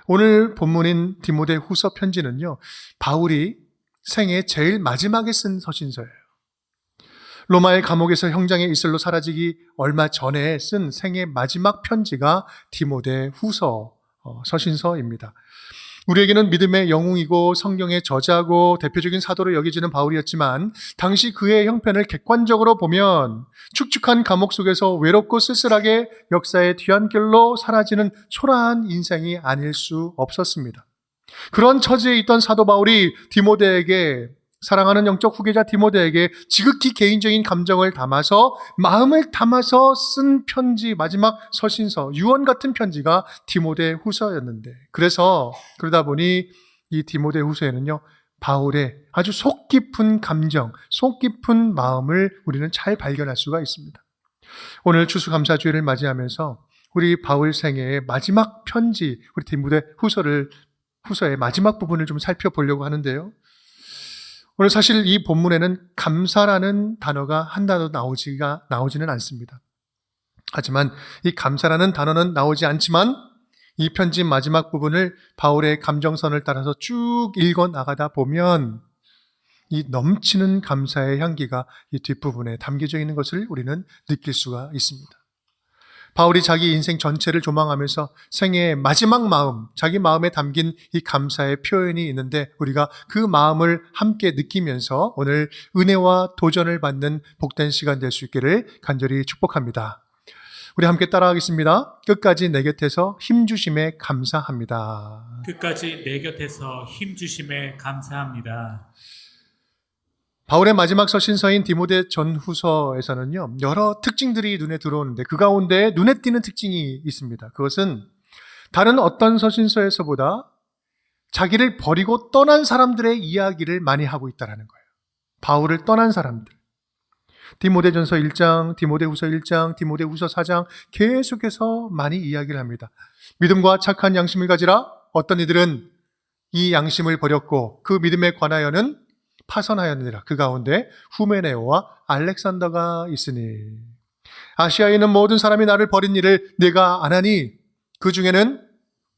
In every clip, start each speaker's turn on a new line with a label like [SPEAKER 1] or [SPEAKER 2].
[SPEAKER 1] 오늘 본문인 디모데후서 편지는요, 바울이 생애 제일 마지막에 쓴 서신서예요. 로마의 감옥에서 형장의 이슬로 사라지기 얼마 전에 쓴 생애 마지막 편지가 디모데후서 서신서입니다. 우리에게는 믿음의 영웅이고 성경의 저자고 대표적인 사도로 여겨지는 바울이었지만 당시 그의 형편을 객관적으로 보면 축축한 감옥 속에서 외롭고 쓸쓸하게 역사의 뒤안길로 사라지는 초라한 인생이 아닐 수 없었습니다. 그런 처지에 있던 사도 바울이 디모데에게, 사랑하는 영적 후계자 디모데에게 지극히 개인적인 감정을 담아서, 마음을 담아서 쓴 편지, 마지막 서신서, 유언 같은 편지가 디모데후서였는데, 그러다 보니 이 디모데후서에는요, 바울의 아주 속 깊은 감정, 속 깊은 마음을 우리는 잘 발견할 수가 있습니다. 오늘 추수감사주일을 맞이하면서 우리 바울 생애의 마지막 편지, 우리 디모데후서의 마지막 부분을 좀 살펴보려고 하는데요. 오늘 사실 이 본문에는 감사라는 단어가 한 단어도 나오지는 않습니다. 하지만 이 감사라는 단어는 나오지 않지만 이 편지 마지막 부분을 바울의 감정선을 따라서 쭉 읽어 나가다 보면 이 넘치는 감사의 향기가 이 뒷부분에 담겨져 있는 것을 우리는 느낄 수가 있습니다. 바울이 자기 인생 전체를 조망하면서 생애의 마지막 마음, 자기 마음에 담긴 이 감사의 표현이 있는데 우리가 그 마음을 함께 느끼면서 오늘 은혜와 도전을 받는 복된 시간 될 수 있기를 간절히 축복합니다. 우리 함께 따라하겠습니다. 끝까지 내 곁에서 힘주심에 감사합니다.
[SPEAKER 2] 끝까지 내 곁에서 힘주심에 감사합니다.
[SPEAKER 1] 바울의 마지막 서신서인 디모데 전후서에서는요, 여러 특징들이 눈에 들어오는데 그 가운데 눈에 띄는 특징이 있습니다. 그것은 다른 어떤 서신서에서보다 자기를 버리고 떠난 사람들의 이야기를 많이 하고 있다는 거예요. 바울을 떠난 사람들. 디모데전서 1장, 디모데후서 1장, 디모데후서 4장 계속해서 많이 이야기를 합니다. 믿음과 착한 양심을 가지라. 어떤 이들은 이 양심을 버렸고 그 믿음에 관하여는 파선하였느니라. 그 가운데 후메네오와 알렉산더가 있으니 아시아에 있는 모든 사람이 나를 버린 일을 내가 아나니 그 중에는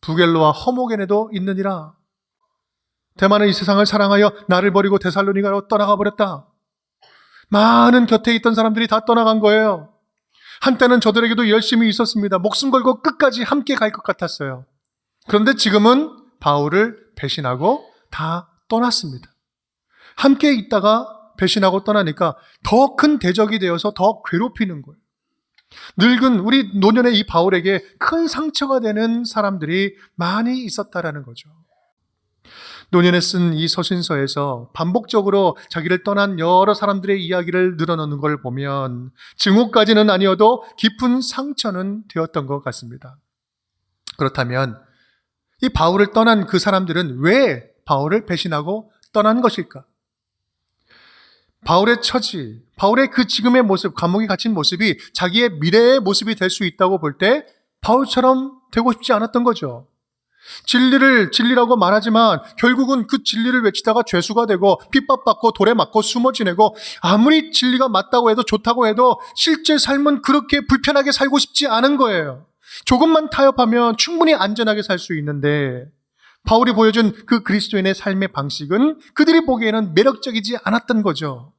[SPEAKER 1] 부겔로와 허모게네도 있느니라. 대만은 이 세상을 사랑하여 나를 버리고 데살로니가로 떠나가 버렸다. 많은 곁에 있던 사람들이 다 떠나간 거예요. 한때는 저들에게도 열심히 있었습니다. 목숨 걸고 끝까지 함께 갈 것 같았어요. 그런데 지금은 바울을 배신하고 다 떠났습니다. 함께 있다가 배신하고 떠나니까 더 큰 대적이 되어서 더 괴롭히는 거예요. 늙은 우리 노년의 이 바울에게 큰 상처가 되는 사람들이 많이 있었다라는 거죠. 노년에 쓴 이 서신서에서 반복적으로 자기를 떠난 여러 사람들의 이야기를 늘어놓는 걸 보면 증오까지는 아니어도 깊은 상처는 되었던 것 같습니다. 그렇다면 이 바울을 떠난 그 사람들은 왜 바울을 배신하고 떠난 것일까? 바울의 처지, 바울의 그 지금의 모습, 감옥에 갇힌 모습이 자기의 미래의 모습이 될 수 있다고 볼 때 바울처럼 되고 싶지 않았던 거죠. 진리라고 말하지만 결국은 그 진리를 외치다가 죄수가 되고 핍박받고 돌에 맞고 숨어 지내고 아무리 진리가 맞다고 해도 좋다고 해도 실제 삶은 그렇게 불편하게 살고 싶지 않은 거예요. 조금만 타협하면 충분히 안전하게 살 수 있는데 바울이 보여준 그 그리스도인의 삶의 방식은 그들이 보기에는 매력적이지 않았던 거죠.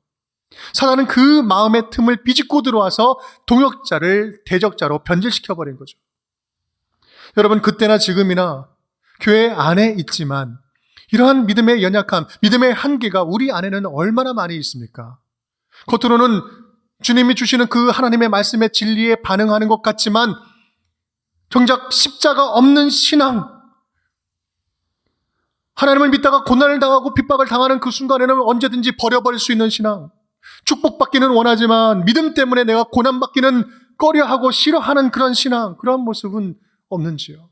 [SPEAKER 1] 사단은 그 마음의 틈을 비집고 들어와서 동역자를 대적자로 변질시켜버린 거죠. 여러분, 그때나 지금이나 교회 안에 있지만 이러한 믿음의 연약함, 믿음의 한계가 우리 안에는 얼마나 많이 있습니까? 겉으로는 주님이 주시는 그 하나님의 말씀의 진리에 반응하는 것 같지만 정작 십자가 없는 신앙, 하나님을 믿다가 고난을 당하고 핍박을 당하는 그 순간에는 언제든지 버려버릴 수 있는 신앙, 축복받기는 원하지만 믿음 때문에 내가 고난받기는 꺼려하고 싫어하는 그런 신앙, 그런 모습은 없는지요.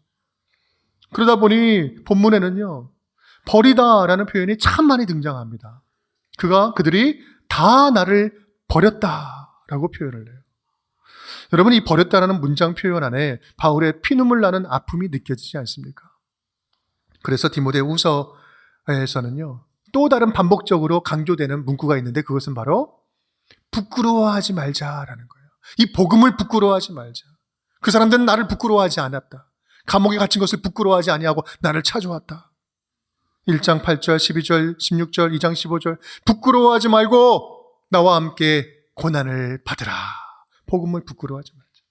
[SPEAKER 1] 그러다 보니 본문에는요, 버리다라는 표현이 참 많이 등장합니다. 그들이 다 나를 버렸다라고 표현을 해요. 여러분, 이 버렸다라는 문장 표현 안에 바울의 피눈물 나는 아픔이 느껴지지 않습니까? 그래서 디모데후서에서는요, 또 다른 반복적으로 강조되는 문구가 있는데 그것은 바로 부끄러워하지 말자라는 거예요. 이 복음을 부끄러워하지 말자. 그 사람들은 나를 부끄러워하지 않았다. 감옥에 갇힌 것을 부끄러워하지 아니하고 나를 찾아왔다. 1장 8절, 12절, 16절, 2장 15절 부끄러워하지 말고 나와 함께 고난을 받으라. 복음을 부끄러워하지 말자.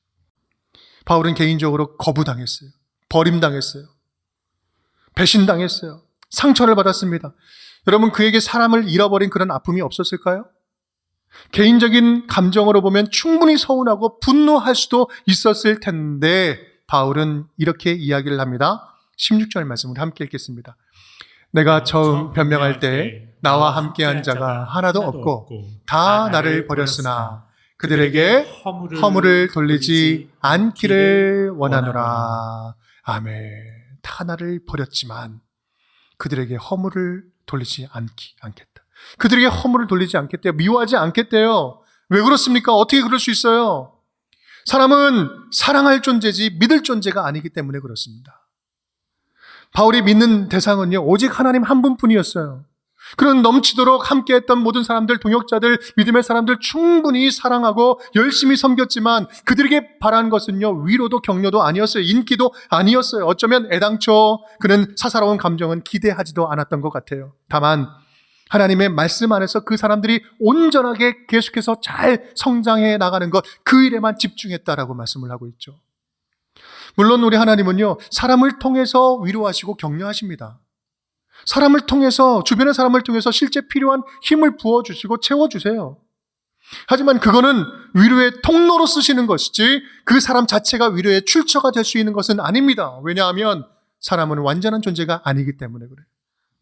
[SPEAKER 1] 바울은 개인적으로 거부당했어요. 버림당했어요. 배신당했어요. 상처를 받았습니다. 여러분, 그에게 사람을 잃어버린 그런 아픔이 없었을까요? 개인적인 감정으로 보면 충분히 서운하고 분노할 수도 있었을 텐데 바울은 이렇게 이야기를 합니다. 16절 말씀을 함께 읽겠습니다. 내가 처음 변명할 때 나와 함께한 자가 하나도 없고 다 나를 버렸으나 그들에게 허물을 돌리지 않기를 원하노라. 아멘. 다 나를 버렸지만 그들에게 허물을 돌리지 않겠다. 그들에게 허물을 돌리지 않겠대요. 미워하지 않겠대요. 왜 그렇습니까? 어떻게 그럴 수 있어요? 사람은 사랑할 존재지 믿을 존재가 아니기 때문에 그렇습니다. 바울이 믿는 대상은요, 오직 하나님 한 분뿐이었어요. 그런 넘치도록 함께했던 모든 사람들, 동역자들, 믿음의 사람들 충분히 사랑하고 열심히 섬겼지만 그들에게 바란 것은요, 위로도 격려도 아니었어요. 인기도 아니었어요. 어쩌면 애당초 그는 사사로운 감정은 기대하지도 않았던 것 같아요. 다만 하나님의 말씀 안에서 그 사람들이 온전하게 계속해서 잘 성장해 나가는 것, 그 일에만 집중했다라고 말씀을 하고 있죠. 물론 우리 하나님은요, 사람을 통해서 위로하시고 격려하십니다. 사람을 통해서, 주변의 사람을 통해서 실제 필요한 힘을 부어주시고 채워주세요. 하지만 그거는 위로의 통로로 쓰시는 것이지 그 사람 자체가 위로의 출처가 될 수 있는 것은 아닙니다. 왜냐하면 사람은 완전한 존재가 아니기 때문에 그래요.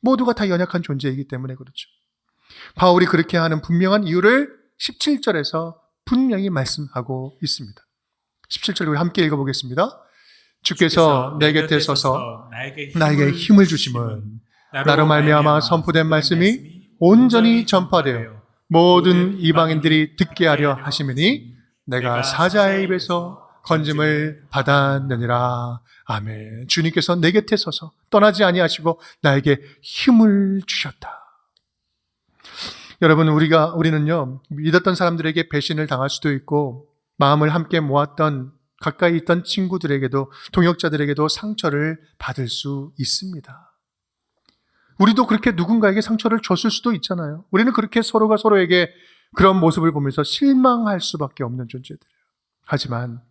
[SPEAKER 1] 모두가 다 연약한 존재이기 때문에 그렇죠. 바울이 그렇게 하는 분명한 이유를 17절에서 분명히 말씀하고 있습니다. 17절 우리 함께 읽어보겠습니다. 주께서 내 곁에 서서 나에게 힘을 주심은 나로 말미암아 선포된 말씀이 온전히 전파되어 모든 이방인들이 듣게 하려 하심이니 내가 사자의 입에서 건짐을 받았느니라. 아멘. 주님께서 내 곁에 서서 떠나지 아니하시고 나에게 힘을 주셨다. 여러분, 우리는요, 믿었던 사람들에게 배신을 당할 수도 있고 마음을 함께 모았던 가까이 있던 친구들에게도, 동역자들에게도 상처를 받을 수 있습니다. 우리도 그렇게 누군가에게 상처를 줬을 수도 있잖아요. 우리는 그렇게 서로가 서로에게 그런 모습을 보면서 실망할 수밖에 없는 존재들이에요. 하지만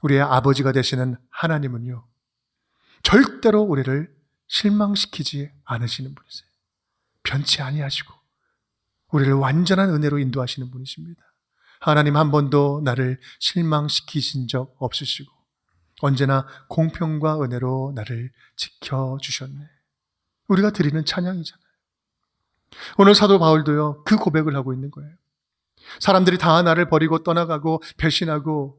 [SPEAKER 1] 우리의 아버지가 되시는 하나님은요, 절대로 우리를 실망시키지 않으시는 분이세요. 변치 아니하시고 우리를 완전한 은혜로 인도하시는 분이십니다. 하나님 한 번도 나를 실망시키신 적 없으시고 언제나 공평과 은혜로 나를 지켜주셨네. 우리가 드리는 찬양이잖아요. 오늘 사도 바울도요, 그 고백을 하고 있는 거예요. 사람들이 다 나를 버리고 떠나가고 배신하고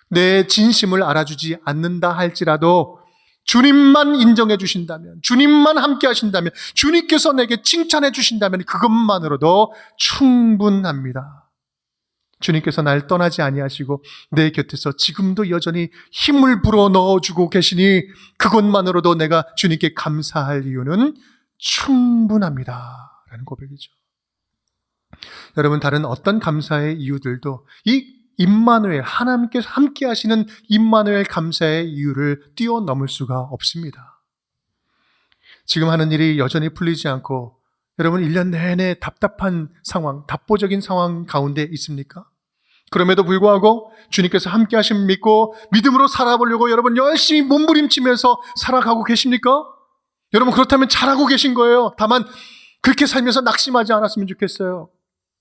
[SPEAKER 1] 내 진심을 알아주지 않는다 할지라도 주님만 인정해 주신다면, 주님만 함께 하신다면, 주님께서 내게 칭찬해 주신다면 그것만으로도 충분합니다. 주님께서 날 떠나지 아니하시고 내 곁에서 지금도 여전히 힘을 불어 넣어주고 계시니 그것만으로도 내가 주님께 감사할 이유는 충분합니다. 라는 고백이죠. 여러분, 다른 어떤 감사의 이유들도 이 임마누엘, 하나님께서 함께 하시는 임마누엘 감사의 이유를 뛰어넘을 수가 없습니다. 지금 하는 일이 여전히 풀리지 않고 여러분 1년 내내 답답한 상황, 답보적인 상황 가운데 있습니까? 그럼에도 불구하고 주님께서 함께 하심 믿고 믿음으로 살아보려고 여러분 열심히 몸부림치면서 살아가고 계십니까? 여러분, 그렇다면 잘하고 계신 거예요. 다만 그렇게 살면서 낙심하지 않았으면 좋겠어요.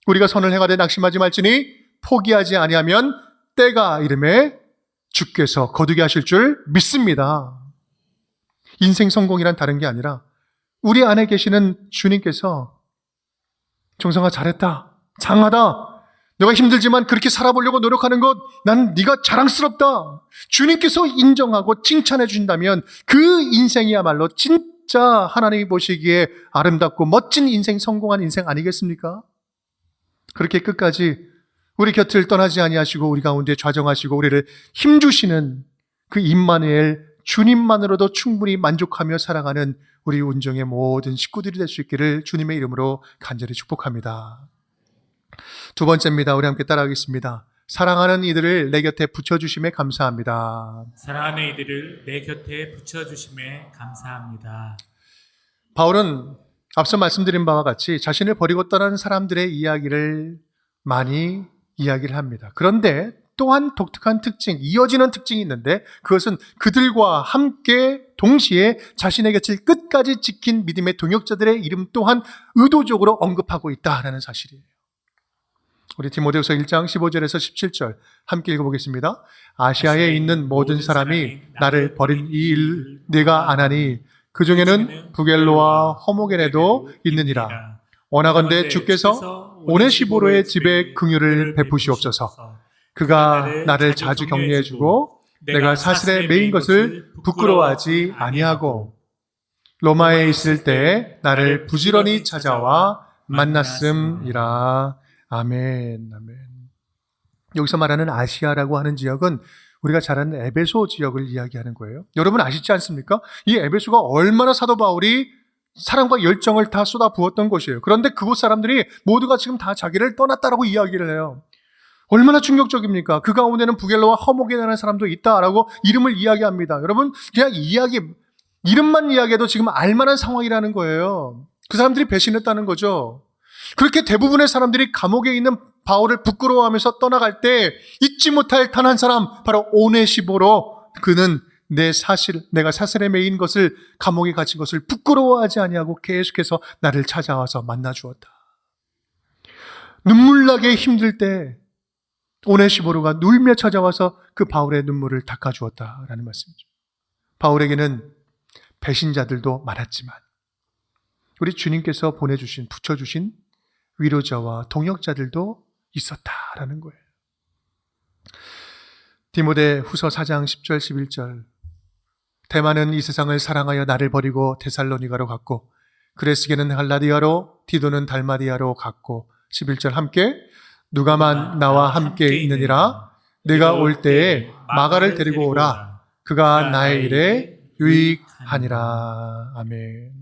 [SPEAKER 1] 우리가 선을 행하되 낙심하지 말지니 포기하지 아니하면 때가 이름에 주께서 거두게 하실 줄 믿습니다. 인생 성공이란 다른 게 아니라 우리 안에 계시는 주님께서 정성아 잘했다, 장하다, 너가 힘들지만 그렇게 살아보려고 노력하는 것 난 네가 자랑스럽다, 주님께서 인정하고 칭찬해 주신다면 그 인생이야말로 진짜 하나님이 보시기에 아름답고 멋진 인생, 성공한 인생 아니겠습니까? 그렇게 끝까지 우리 곁을 떠나지 아니하시고 우리 가운데 좌정하시고 우리를 힘주시는 그 임마누엘 주님만으로도 충분히 만족하며 살아가는 우리 운정의 모든 식구들이 될 수 있기를 주님의 이름으로 간절히 축복합니다. 두 번째입니다. 우리 함께 따라하겠습니다. 사랑하는 이들을 내 곁에 붙여주심에 감사합니다.
[SPEAKER 2] 사랑하는 이들을 내 곁에 붙여주심에 감사합니다.
[SPEAKER 1] 바울은 앞서 말씀드린 바와 같이 자신을 버리고 떠난 사람들의 이야기를 많이 이야기를 합니다. 그런데 또한 독특한 특징, 이어지는 특징이 있는데 그것은 그들과 함께 동시에 자신의 곁을 끝까지 지킨 믿음의 동역자들의 이름 또한 의도적으로 언급하고 있다라는 사실이에요. 우리 디모데후서 1장 15절에서 17절 함께 읽어보겠습니다. 아시아에 있는 모든 사람이 나를 버린 이 일 내가 아나니 그 중에는 부겔로와 허모겐에도 있느니라. 원하건대 주께서 오네시보로의 집에 긍휼을 베푸시옵소서. 그가 나를 자주 격려해주고 내가 사슬에 매인 것을 부끄러워하지 아니하고 로마에 있을 때 나를 부지런히 찾아와 만났음이라. 아멘, 아멘. 여기서 말하는 아시아라고 하는 지역은 우리가 잘 아는 에베소 지역을 이야기하는 거예요. 여러분 아시지 않습니까? 이 에베소가 얼마나 사도 바울이 사랑과 열정을 다 쏟아부었던 곳이에요. 그런데 그곳 사람들이 모두가 지금 다 자기를 떠났다라고 이야기를 해요. 얼마나 충격적입니까? 그 가운데는 부겔로와 허모겐이라는 사람도 있다라고 이름을 이야기합니다. 여러분 그냥 이름만 이야기해도 지금 알만한 상황이라는 거예요. 그 사람들이 배신했다는 거죠. 그렇게 대부분의 사람들이 감옥에 있는 바울을 부끄러워하면서 떠나갈 때 잊지 못할 단 한 사람, 바로 오네시보로. 그는 내가 사슬에 매인 것을, 감옥에 갇힌 것을 부끄러워하지 아니하고 계속해서 나를 찾아와서 만나 주었다. 눈물나게 힘들 때 오네시보로가 울며 찾아와서 그 바울의 눈물을 닦아 주었다라는 말씀이죠. 바울에게는 배신자들도 많았지만 우리 주님께서 붙여주신 위로자와 동역자들도 있었다라는 거예요. 디모데 후서 4장 10절 11절 데마는 이 세상을 사랑하여 나를 버리고 데살로니가로 갔고 그레스게는 갈라디아로 디도는 달마디아로 갔고 11절 함께 누가만 나와 함께 있느니라. 내가 올 때에 마가를 데리고 오라. 그가 나의 일에 유익하니라. 아멘.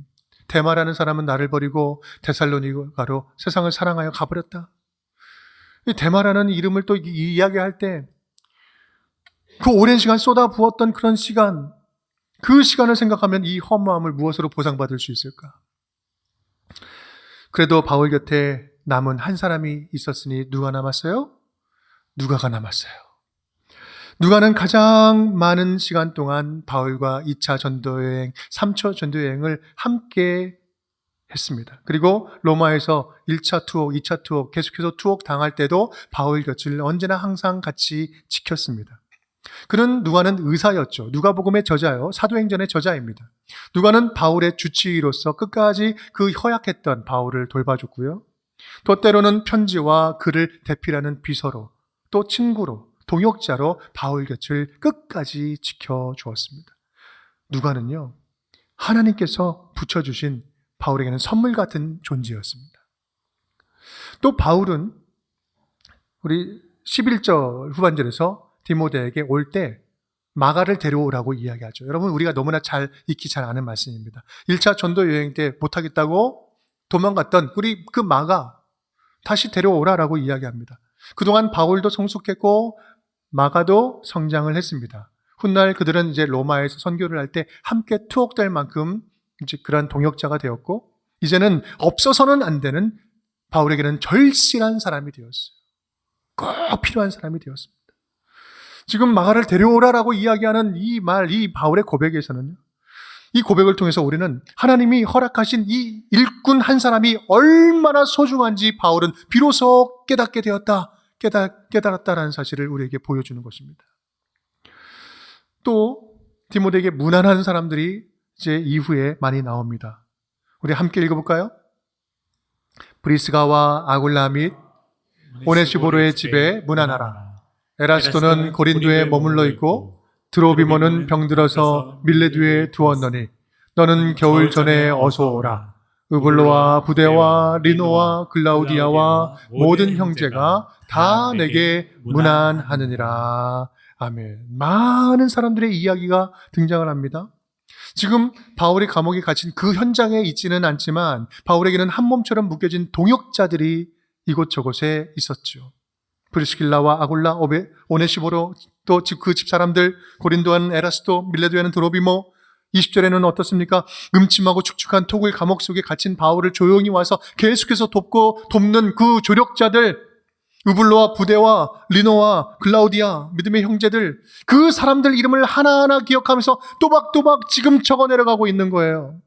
[SPEAKER 1] 데마라는 사람은 나를 버리고 데살로니가로 세상을 사랑하여 가버렸다. 이 데마라는 이름을 또 이야기할 때 그 오랜 시간 쏟아부었던 그런 시간, 그 시간을 생각하면 이 허무함을 무엇으로 보상받을 수 있을까? 그래도 바울 곁에 남은 한 사람이 있었으니 누가 남았어요? 누가가 남았어요. 누가는 가장 많은 시간 동안 바울과 2차 전도여행, 3차 전도여행을 함께 했습니다. 그리고 로마에서 1차 투옥, 2차 투옥, 계속해서 투옥 당할 때도 바울 곁을 언제나 항상 같이 지켰습니다. 누가는 의사였죠. 누가복음의 저자요. 사도행전의 저자입니다. 누가는 바울의 주치의로서 끝까지 그 허약했던 바울을 돌봐줬고요. 또 때로는 편지와 글을 대필하는 비서로, 또 친구로, 동역자로 바울 곁을 끝까지 지켜주었습니다. 누가는요, 하나님께서 붙여주신 바울에게는 선물 같은 존재였습니다. 또 바울은 우리 11절 후반절에서 디모데에게 올 때 마가를 데려오라고 이야기하죠. 여러분 우리가 너무나 잘 익히 잘 아는 말씀입니다. 1차 전도 여행 때 못하겠다고 도망갔던 우리 그 마가 다시 데려오라라고 이야기합니다. 그동안 바울도 성숙했고 마가도 성장을 했습니다. 훗날 그들은 이제 로마에서 선교를 할 때 함께 투옥될 만큼 이제 그러한 동역자가 되었고 이제는 없어서는 안 되는 바울에게는 절실한 사람이 되었어요. 꼭 필요한 사람이 되었습니다. 지금 마가를 데려오라라고 이야기하는 이 바울의 고백에서는요, 이 고백을 통해서 우리는 하나님이 허락하신 이 일꾼 한 사람이 얼마나 소중한지 바울은 비로소 깨닫게 되었다, 깨달았다라는 사실을 우리에게 보여주는 것입니다. 또 디모데에게 무난한 사람들이 이제 이후에 많이 나옵니다. 우리 함께 읽어볼까요? 브리스가와 아굴라 및 오네시보로의 집에 문안하라. 에라스도는 고린도에 머물러 있고 드로비모는 병들어서 밀레두에 두었노니 너는 겨울 전에 어서 오라. 으블로와 부데와 리노와 글라우디아와 모든 형제가 다 내게 문안하느니라. 아멘. 많은 사람들의 이야기가 등장을 합니다. 지금 바울이 감옥에 갇힌 그 현장에 있지는 않지만 바울에게는 한 몸처럼 묶여진 동역자들이 이곳저곳에 있었죠. 브리스길라와 아굴라, 오네시보로, 또 그 집사람들, 고린도에는 에라스도, 밀레도에는 드로비모. 20절에는 어떻습니까? 음침하고 축축한 토굴 감옥 속에 갇힌 바울을 조용히 와서 계속해서 돕는 그 조력자들, 우블로와 부데와 리노와 글라우디아, 믿음의 형제들, 그 사람들 이름을 하나하나 기억하면서 또박또박 지금 적어 내려가고 있는 거예요.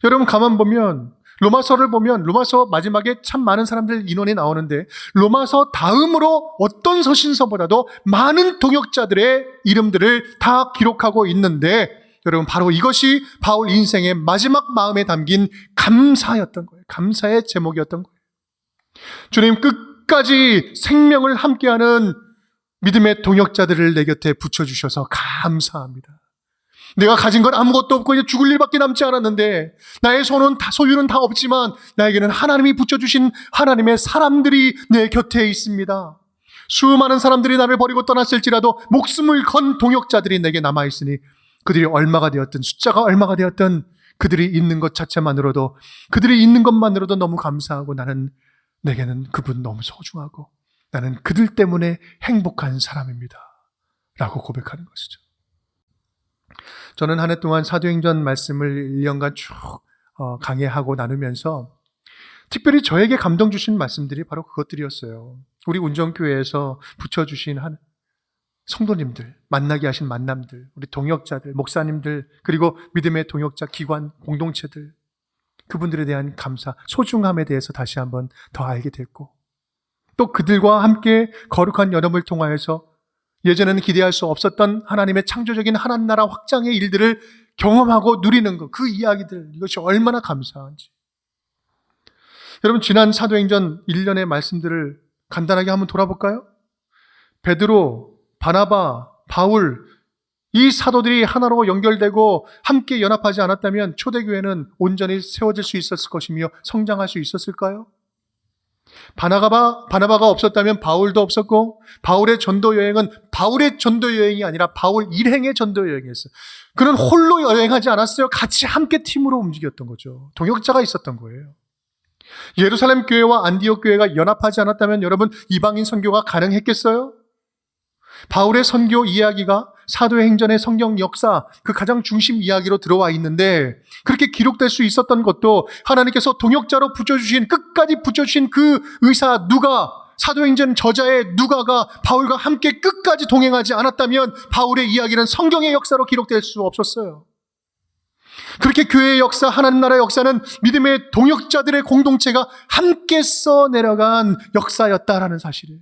[SPEAKER 1] 여러분 가만 보면 로마서를 보면 로마서 마지막에 참 많은 사람들 인원이 나오는데 로마서 다음으로 어떤 서신서보다도 많은 동역자들의 이름들을 다 기록하고 있는데 여러분 바로 이것이 바울 인생의 마지막 마음에 담긴 감사였던 거예요. 감사의 제목이었던 거예요. 주님 끝까지 생명을 함께하는 믿음의 동역자들을 내 곁에 붙여주셔서 감사합니다. 내가 가진 건 아무것도 없고 이제 죽을 일밖에 남지 않았는데 나의 소유는 다 없지만 나에게는 하나님이 붙여주신 하나님의 사람들이 내 곁에 있습니다. 수많은 사람들이 나를 버리고 떠났을지라도 목숨을 건 동역자들이 내게 남아있으니 그들이 얼마가 되었든 숫자가 얼마가 되었든 그들이 있는 것 자체만으로도 그들이 있는 것만으로도 너무 감사하고 내게는 그분 너무 소중하고 나는 그들 때문에 행복한 사람입니다 라고 고백하는 것이죠. 저는 한 해 동안 사도행전 말씀을 1년간 쭉 강해하고 나누면서 특별히 저에게 감동 주신 말씀들이 바로 그것들이었어요. 우리 운정교회에서 붙여주신 성도님들, 만나게 하신 만남들, 우리 동역자들, 목사님들, 그리고 믿음의 동역자 기관, 공동체들, 그분들에 대한 감사, 소중함에 대해서 다시 한번 더 알게 됐고 또 그들과 함께 거룩한 연합을 통하여서 예전에는 기대할 수 없었던 하나님의 창조적인 하나님 나라 확장의 일들을 경험하고 누리는 것, 그 이야기들, 이것이 얼마나 감사한지. 여러분 지난 사도행전 1년의 말씀들을 간단하게 한번 돌아볼까요? 베드로, 바나바, 바울, 이 사도들이 하나로 연결되고 함께 연합하지 않았다면 초대교회는 온전히 세워질 수 있었을 것이며 성장할 수 있었을까요? 바나바가 없었다면 바울도 없었고 바울의 전도 여행은 바울의 전도 여행이 아니라 바울 일행의 전도 여행이었어요. 그는 홀로 여행하지 않았어요. 같이 함께 팀으로 움직였던 거죠. 동역자가 있었던 거예요. 예루살렘 교회와 안디옥 교회가 연합하지 않았다면 여러분 이방인 선교가 가능했겠어요? 바울의 선교 이야기가 사도행전의 성경 역사 그 가장 중심 이야기로 들어와 있는데 그렇게 기록될 수 있었던 것도 하나님께서 동역자로 붙여주신 끝까지 붙여주신 그 의사 누가 사도행전 저자의 누가가 바울과 함께 끝까지 동행하지 않았다면 바울의 이야기는 성경의 역사로 기록될 수 없었어요. 그렇게 교회의 역사, 하나님 나라의 역사는 믿음의 동역자들의 공동체가 함께 써내려간 역사였다라는 사실이에요.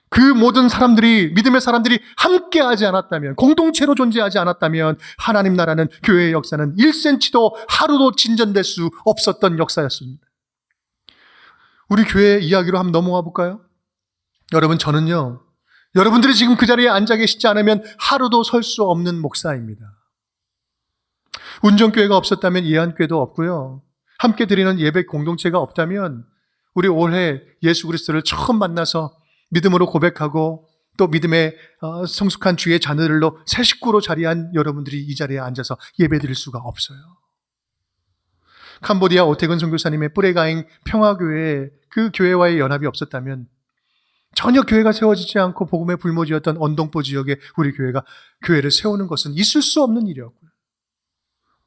[SPEAKER 1] 그 모든 사람들이, 믿음의 사람들이 함께 하지 않았다면, 공동체로 존재하지 않았다면 하나님 나라는, 교회의 역사는 1cm도 하루도 진전될 수 없었던 역사였습니다. 우리 교회 이야기로 한번 넘어가 볼까요? 여러분, 저는요, 여러분들이 지금 그 자리에 앉아 계시지 않으면 하루도 설 수 없는 목사입니다. 운정교회가 없었다면 예한교회도 없고요. 함께 드리는 예배 공동체가 없다면 우리 올해 예수 그리스도를 처음 만나서 믿음으로 고백하고 또 믿음의 성숙한 주의 자녀들로 새 식구로 자리한 여러분들이 이 자리에 앉아서 예배 드릴 수가 없어요. 캄보디아 오태근 선교사님의 뿌레가잉 평화교회 그 교회와의 연합이 없었다면 전혀 교회가 세워지지 않고 복음의 불모지였던 언동포 지역에 우리 교회가 교회를 세우는 것은 있을 수 없는 일이었고요.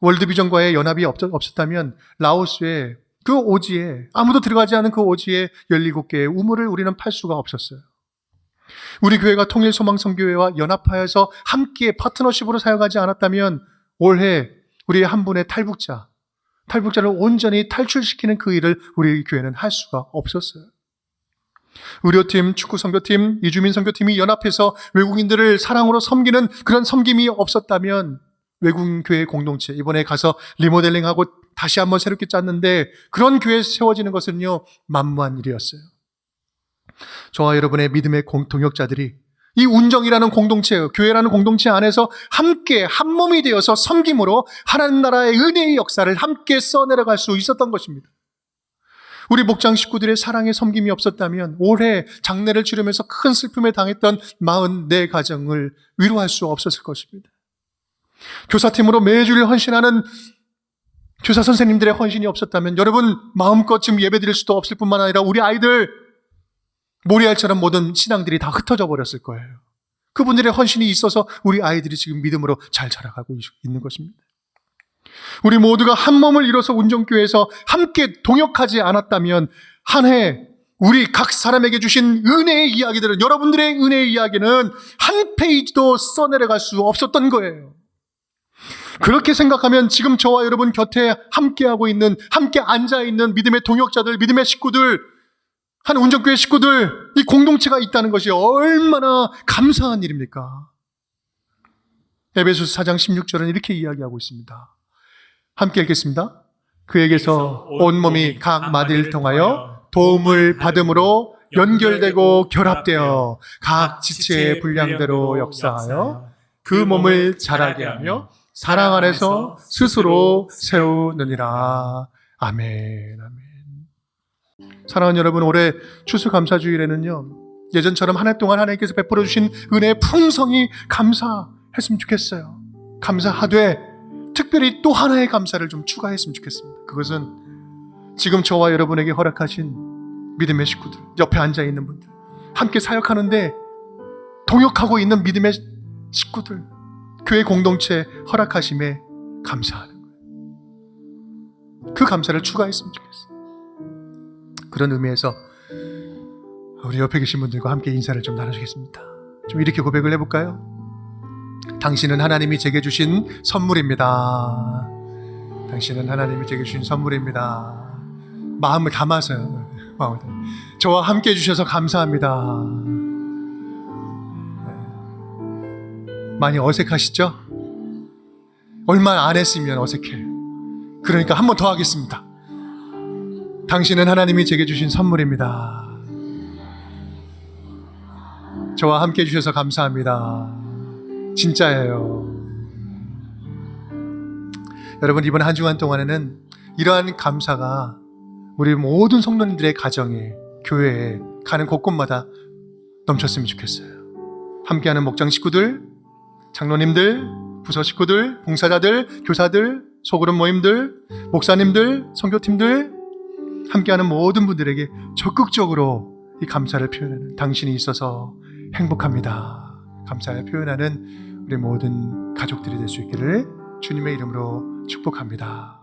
[SPEAKER 1] 월드비전과의 연합이 없었다면 라오스의 그 오지에, 아무도 들어가지 않은 그 오지에 17개의 우물을 우리는 팔 수가 없었어요. 우리 교회가 통일소망선교회와 연합하여서 함께 파트너십으로 사역하지 않았다면 올해 우리의 한 분의 탈북자를 온전히 탈출시키는 그 일을 우리 교회는 할 수가 없었어요. 의료팀, 축구선교팀, 이주민 선교팀이 연합해서 외국인들을 사랑으로 섬기는 그런 섬김이 없었다면 외국인 교회 공동체, 이번에 가서 리모델링하고 다시 한번 새롭게 짰는데 그런 교회 세워지는 것은요, 만무한 일이었어요. 저와 여러분의 믿음의 동역자들이 이 운정이라는 공동체, 교회라는 공동체 안에서 함께 한 몸이 되어서 섬김으로 하나님 나라의 은혜의 역사를 함께 써내려갈 수 있었던 것입니다. 우리 목장 식구들의 사랑의 섬김이 없었다면 올해 장례를 치르면서 큰 슬픔에 당했던 44가정을 위로할 수 없었을 것입니다. 교사팀으로 매주일 헌신하는 교사 선생님들의 헌신이 없었다면 여러분 마음껏 지금 예배 드릴 수도 없을 뿐만 아니라 우리 아이들 모리알처럼 모든 신앙들이 다 흩어져 버렸을 거예요. 그분들의 헌신이 있어서 우리 아이들이 지금 믿음으로 잘 자라가고 있는 것입니다. 우리 모두가 한 몸을 이뤄서 운정교회에서 함께 동역하지 않았다면 한 해 우리 각 사람에게 주신 은혜의 이야기들은, 여러분들의 은혜의 이야기는 한 페이지도 써내려갈 수 없었던 거예요. 그렇게 생각하면 지금 저와 여러분 곁에 함께하고 있는, 함께 앉아있는 믿음의 동역자들, 믿음의 식구들, 한 운정교회 식구들, 이 공동체가 있다는 것이 얼마나 감사한 일입니까? 에베소서 4장 16절은 이렇게 이야기하고 있습니다. 함께 읽겠습니다. 그에게서 온몸이 각 마디를 통하여 도움을 받음으로 연결되고 결합되어 각 지체의 분량대로 역사하여 그 몸을 자라게 하며 사랑 안에서 스스로 세우느니라. 아멘, 아멘. 사랑하는 여러분, 올해 추수감사주일에는요, 예전처럼 한 해 동안 하나님께서 베풀어 주신 은혜의 풍성이 감사했으면 좋겠어요. 감사하되 특별히 또 하나의 감사를 좀 추가했으면 좋겠습니다. 그것은 지금 저와 여러분에게 허락하신 믿음의 식구들, 옆에 앉아있는 분들, 함께 사역하는데 동역하고 있는 믿음의 식구들, 교회 공동체 허락하심에 감사하는 거예요. 그 감사를 추가했으면 좋겠어요. 그런 의미에서 우리 옆에 계신 분들과 함께 인사를 좀 나눠주겠습니다. 좀 이렇게 고백을 해볼까요? 당신은 하나님이 제게 주신 선물입니다. 당신은 하나님이 제게 주신 선물입니다. 마음을 담아서요. 저와 함께 해주셔서 감사합니다. 많이 어색하시죠? 얼마 안 했으면 어색해. 그러니까 한 번 더 하겠습니다. 당신은 하나님이 제게 주신 선물입니다. 저와 함께 해주셔서 감사합니다. 진짜예요. 여러분, 이번 한 주간 동안에는 이러한 감사가 우리 모든 성도님들의 가정에, 교회에 가는 곳곳마다 넘쳤으면 좋겠어요. 함께하는 목장 식구들, 장로님들, 부서 식구들, 봉사자들, 교사들, 소그룹 모임들, 목사님들, 선교팀들, 함께하는 모든 분들에게 적극적으로 이 감사를 표현하는, 당신이 있어서 행복합니다, 감사를 표현하는 우리 모든 가족들이 될 수 있기를 주님의 이름으로 축복합니다.